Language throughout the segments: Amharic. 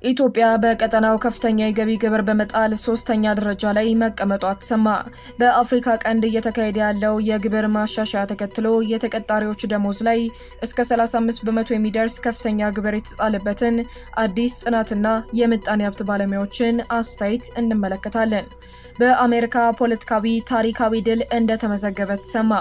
ኢትዮጵያ በቀጠናው ከፍተኛ የገቢ ግብር በመጣል ሶስተኛ ደረጃ ላይ መቀመጧ ተሰማ። በአፍሪካ ቀንድ እየተካሄደ ያለው የግብር ማሻሻያ ተከትሎ የተቀጣሪዎች ደሞዝ ላይ እስከ 35 በመቶ የሚደርስ ከፍተኛ ግብር የተጣለበትን አዲስ ጥናትና የምጣኔ ሀብት ባለሙያዎችን አስተያየት እንመለከታለን። በአሜሪካ ፖለቲካዊ ታሪካዊ ድል እንደተመዘገበ ተሰማ።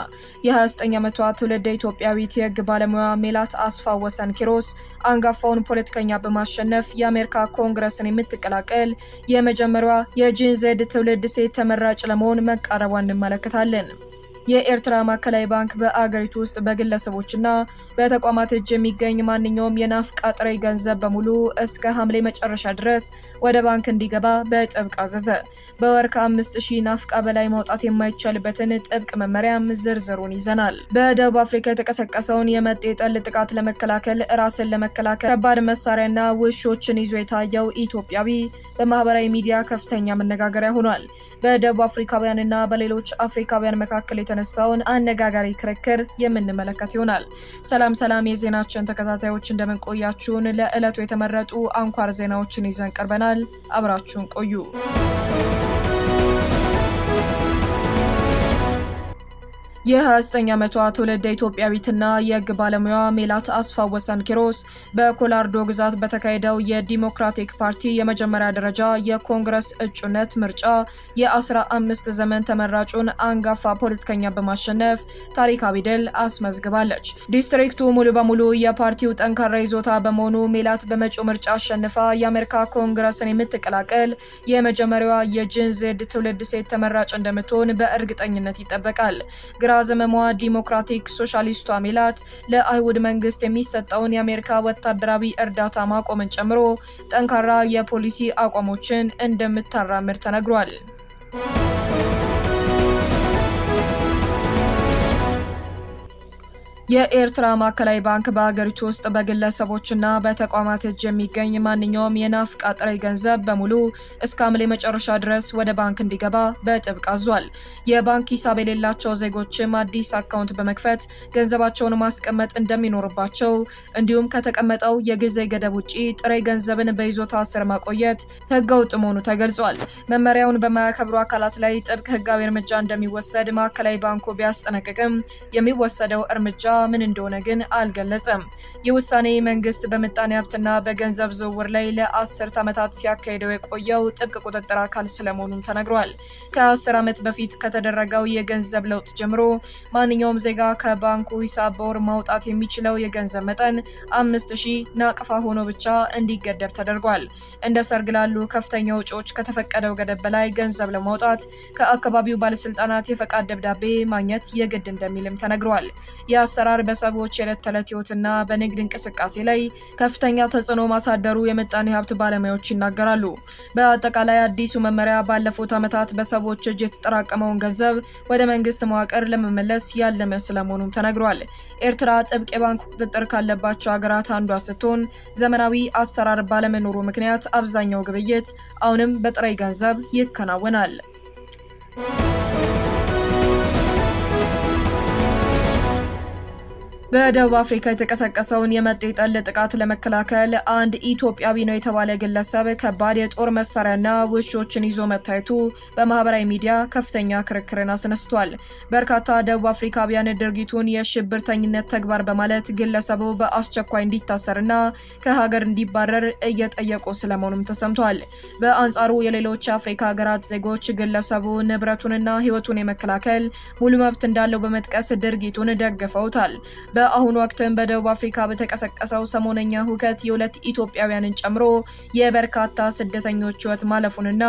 የ29 ዓመቷ ትውልደ ኢትዮጵያዊት የህግ ባለሙያ ሜላት አስፋው ወሰን ኪሮስ አንጋፋውን ፖለቲከኛ በማሸነፍ የአሜሪካ ኮንግረስን የምትቀላቀል የመጀመሪያዋ የጂን ዜድ ትውልድ ሴት ተመራጭ ለመሆን መቃረቧን እንመለከታለን። የኤርትራ ማዕከላዊ ባንክ በአገሪቱ ውስጥ በግለሰቦችና በተቋማት እጅ የሚገኝ ማንኛውም የናፍቃ ጥሬ ገንዘብ በሙሉ እስከ ሐምሌ መጨረሻ ድረስ ወደ ባንክ እንዲገባ በጥብቅ አዘዘ። በወር ከ5000 ናፍቃ በላይ ማውጣት የማይቻልበትን ጥብቅ መመሪያም ዝርዝሩን ይዘናል። በደቡብ አፍሪካ የተቀሰቀሰውን የመጤ ጠል ጥቃት ለመከላከል ራስን ለመከላከል ከባድ መሳሪያና ውሾችን ይዞ የታየው ኢትዮጵያዊ በማህበራዊ ሚዲያ ከፍተኛ መነጋገሪያ ሆኗል። በደቡብ አፍሪካውያንና በሌሎች አፍሪካውያን መካከል የተነሳውን አነጋጋሪ ክርክር የምንመለከት ይሆናል። ሰላም የዜናችን ተከታታዮች እንደምን ቆያችሁን? ለዕለቱ የተመረጡ አንኳር ዜናዎችን ይዘን ቀርበናል። አብራችሁን ቆዩ። የ29 ዓመቷ ትውልደ ኢትዮጵያዊትና የህግ ባለሙያ ሜላት አስፋው ወሰን ኪሮስ በኮሎራዶ ግዛት በተካሄደው የዲሞክራቲክ ፓርቲ የመጀመሪያ ደረጃ የኮንግረስ እጩነት ምርጫ የ15 ዘመን ተመራጩን አንጋፋ ፖለቲከኛ በማሸነፍ ታሪካዊ ድል አስመዝግባለች። ዲስትሪክቱ ሙሉ በሙሉ የፓርቲው ጠንካራ ይዞታ በመሆኑ ሜላት በመጪው ምርጫ አሸንፋ የአሜሪካ ኮንግረስን የምትቀላቀል የመጀመሪያዋ የጂን ዜድ ትውልድ ሴት ተመራጭ እንደምትሆን በእርግጠኝነት ይጠበቃል። ዘመሟ ዲሞክራቲክ ሶሻሊስቷ ሜላት ለአይሁድ መንግስት የሚሰጠውን የአሜሪካ ወታደራዊ እርዳታ ማቆምን ጨምሮ ጠንካራ የፖሊሲ አቋሞችን እንደምታራምድ ተነግሯል። የኤርትራ ማዕከላዊ ባንክ በአገሪቱ ውስጥ በግለሰቦችና በተቋማት እጅ የሚገኝ ማንኛውም የናፍቃ ጥሬ ገንዘብ በሙሉ እስከ ሐምሌ መጨረሻ ድረስ ወደ ባንክ እንዲገባ በጥብቅ አዟል። የባንክ ሂሳብ የሌላቸው ዜጎችም አዲስ አካውንት በመክፈት ገንዘባቸውን ማስቀመጥ እንደሚኖርባቸው እንዲሁም ከተቀመጠው የጊዜ ገደብ ውጪ ጥሬ ገንዘብን በይዞታ ስር ማቆየት ህገወጥ መሆኑ ተገልጿል። መመሪያውን በማያከብሩ አካላት ላይ ጥብቅ ህጋዊ እርምጃ እንደሚወሰድ ማዕከላዊ ባንኩ ቢያስጠነቅቅም የሚወሰደው እርምጃ ምን እንደሆነ ግን አልገለጸም። የውሳኔ መንግስት በምጣኔ ሀብትና በገንዘብ ዝውውር ላይ ለ10 ዓመታት ሲያካሂደው የቆየው ጥብቅ ቁጥጥር አካል ስለመሆኑም ተነግሯል። ከ10 ዓመት በፊት ከተደረገው የገንዘብ ለውጥ ጀምሮ ማንኛውም ዜጋ ከባንኩ ሂሳብ በወር ማውጣት የሚችለው የገንዘብ መጠን 5000 ናቅፋ ሆኖ ብቻ እንዲገደብ ተደርጓል። እንደ ሰርግ ላሉ ከፍተኛ ወጪዎች ከተፈቀደው ገደብ በላይ ገንዘብ ለማውጣት ከአካባቢው ባለስልጣናት የፈቃድ ደብዳቤ ማግኘት የግድ እንደሚልም ተነግሯል። አሰራር በሰዎች የዕለት ተዕለት ህይወትና በንግድ እንቅስቃሴ ላይ ከፍተኛ ተጽዕኖ ማሳደሩ የምጣኔ ሀብት ባለሙያዎች ይናገራሉ። በአጠቃላይ አዲሱ መመሪያ ባለፉት ዓመታት በሰዎች እጅ የተጠራቀመውን ገንዘብ ወደ መንግስት መዋቅር ለመመለስ ያለመ ስለመሆኑም ተነግሯል። ኤርትራ ጥብቅ የባንክ ቁጥጥር ካለባቸው ሀገራት አንዷ ስትሆን ዘመናዊ አሰራር ባለመኖሩ ምክንያት አብዛኛው ግብይት አሁንም በጥሬ ገንዘብ ይከናወናል። በደቡብ አፍሪካ የተቀሰቀሰውን የመጤ ጠል ጥቃት ለመከላከል አንድ ኢትዮጵያዊ ነው የተባለ ግለሰብ ከባድ የጦር መሳሪያና ውሾችን ይዞ መታየቱ በማህበራዊ ሚዲያ ከፍተኛ ክርክርን አስነስቷል። በርካታ ደቡብ አፍሪካውያን ድርጊቱን የሽብርተኝነት ተግባር በማለት ግለሰቡ በአስቸኳይ እንዲታሰርና ከሀገር እንዲባረር እየጠየቁ ስለመሆኑም ተሰምቷል። በአንጻሩ የሌሎች የአፍሪካ ሀገራት ዜጎች ግለሰቡ ንብረቱንና ህይወቱን የመከላከል ሙሉ መብት እንዳለው በመጥቀስ ድርጊቱን ደግፈውታል። በአሁኑ ወቅትም በደቡብ አፍሪካ በተቀሰቀሰው ሰሞነኛ ሁከት የሁለት ኢትዮጵያውያንን ጨምሮ የበርካታ ስደተኞች ህይወት ማለፉንና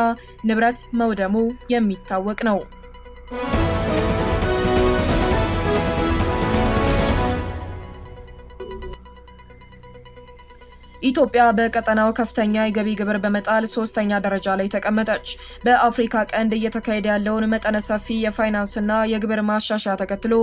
ንብረት መውደሙ የሚታወቅ ነው። ኢትዮጵያ በቀጠናው ከፍተኛ የገቢ ግብር በመጣል ሶስተኛ ደረጃ ላይ ተቀመጠች። በአፍሪካ ቀንድ እየተካሄደ ያለውን መጠነ ሰፊ የፋይናንስና የግብር ማሻሻያ ተከትሎ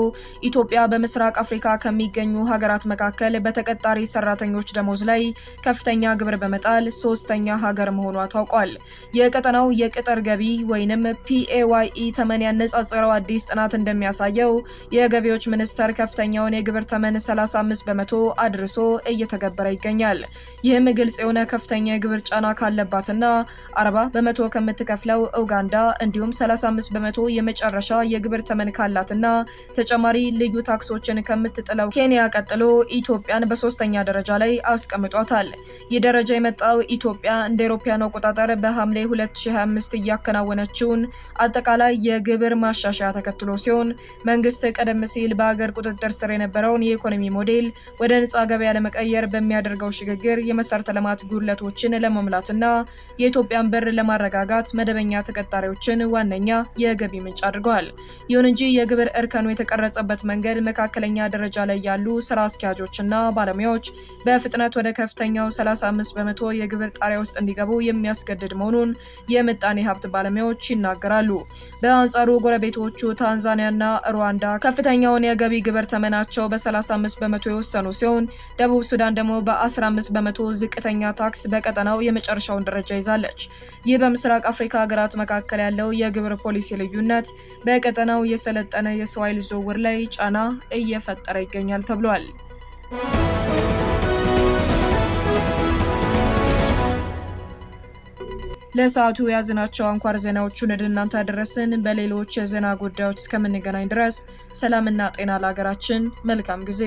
ኢትዮጵያ በምስራቅ አፍሪካ ከሚገኙ ሀገራት መካከል በተቀጣሪ ሰራተኞች ደሞዝ ላይ ከፍተኛ ግብር በመጣል ሶስተኛ ሀገር መሆኗ ታውቋል። የቀጠናው የቅጥር ገቢ ወይንም PAYE ተመን ያነጻጸረው አዲስ ጥናት እንደሚያሳየው የገቢዎች ሚኒስቴር ከፍተኛውን የግብር ተመን 35% አድርሶ እየተገበረ ይገኛል። ይህም ግልጽ የሆነ ከፍተኛ የግብር ጫና ካለባትና 40 በመቶ ከምትከፍለው ኡጋንዳ እንዲሁም 35 በመቶ የመጨረሻ የግብር ተመን ካላትና ተጨማሪ ልዩ ታክሶችን ከምትጥለው ኬንያ ቀጥሎ ኢትዮጵያን በሶስተኛ ደረጃ ላይ አስቀምጧታል። ይህ ደረጃ የመጣው ኢትዮጵያ እንደ አውሮፓውያን አቆጣጠር በሐምሌ 2025 እያከናወነችውን አጠቃላይ የግብር ማሻሻያ ተከትሎ ሲሆን መንግስት ቀደም ሲል በሀገር ቁጥጥር ስር የነበረውን የኢኮኖሚ ሞዴል ወደ ነጻ ገበያ ለመቀየር በሚያደርገው ሽግግር የመሰረተ ልማት ጉድለቶችን ለመሙላትና የኢትዮጵያን ብር ለማረጋጋት መደበኛ ተቀጣሪዎችን ዋነኛ የገቢ ምንጭ አድርገዋል። ይሁን እንጂ የግብር እርከኑ የተቀረጸበት መንገድ መካከለኛ ደረጃ ላይ ያሉ ስራ አስኪያጆችና ባለሙያዎች በፍጥነት ወደ ከፍተኛው 35 በመቶ የግብር ጣሪያ ውስጥ እንዲገቡ የሚያስገድድ መሆኑን የምጣኔ ሀብት ባለሙያዎች ይናገራሉ። በአንጻሩ ጎረቤቶቹ ታንዛኒያና ሩዋንዳ ከፍተኛውን የገቢ ግብር ተመናቸው በ35 በመቶ የወሰኑ ሲሆን ደቡብ ሱዳን ደግሞ በ15 በመቶ ዝቅተኛ ታክስ በቀጠናው የመጨረሻውን ደረጃ ይዛለች። ይህ በምስራቅ አፍሪካ ሀገራት መካከል ያለው የግብር ፖሊሲ ልዩነት በቀጠናው የሰለጠነ የሰው ኃይል ዝውውር ላይ ጫና እየፈጠረ ይገኛል ተብሏል። ለሰዓቱ ያዝናቸው አንኳር ዜናዎቹን ወደ እናንተ ያደረስን። በሌሎች የዜና ጉዳዮች እስከምንገናኝ ድረስ ሰላምና ጤና ለሀገራችን። መልካም ጊዜ።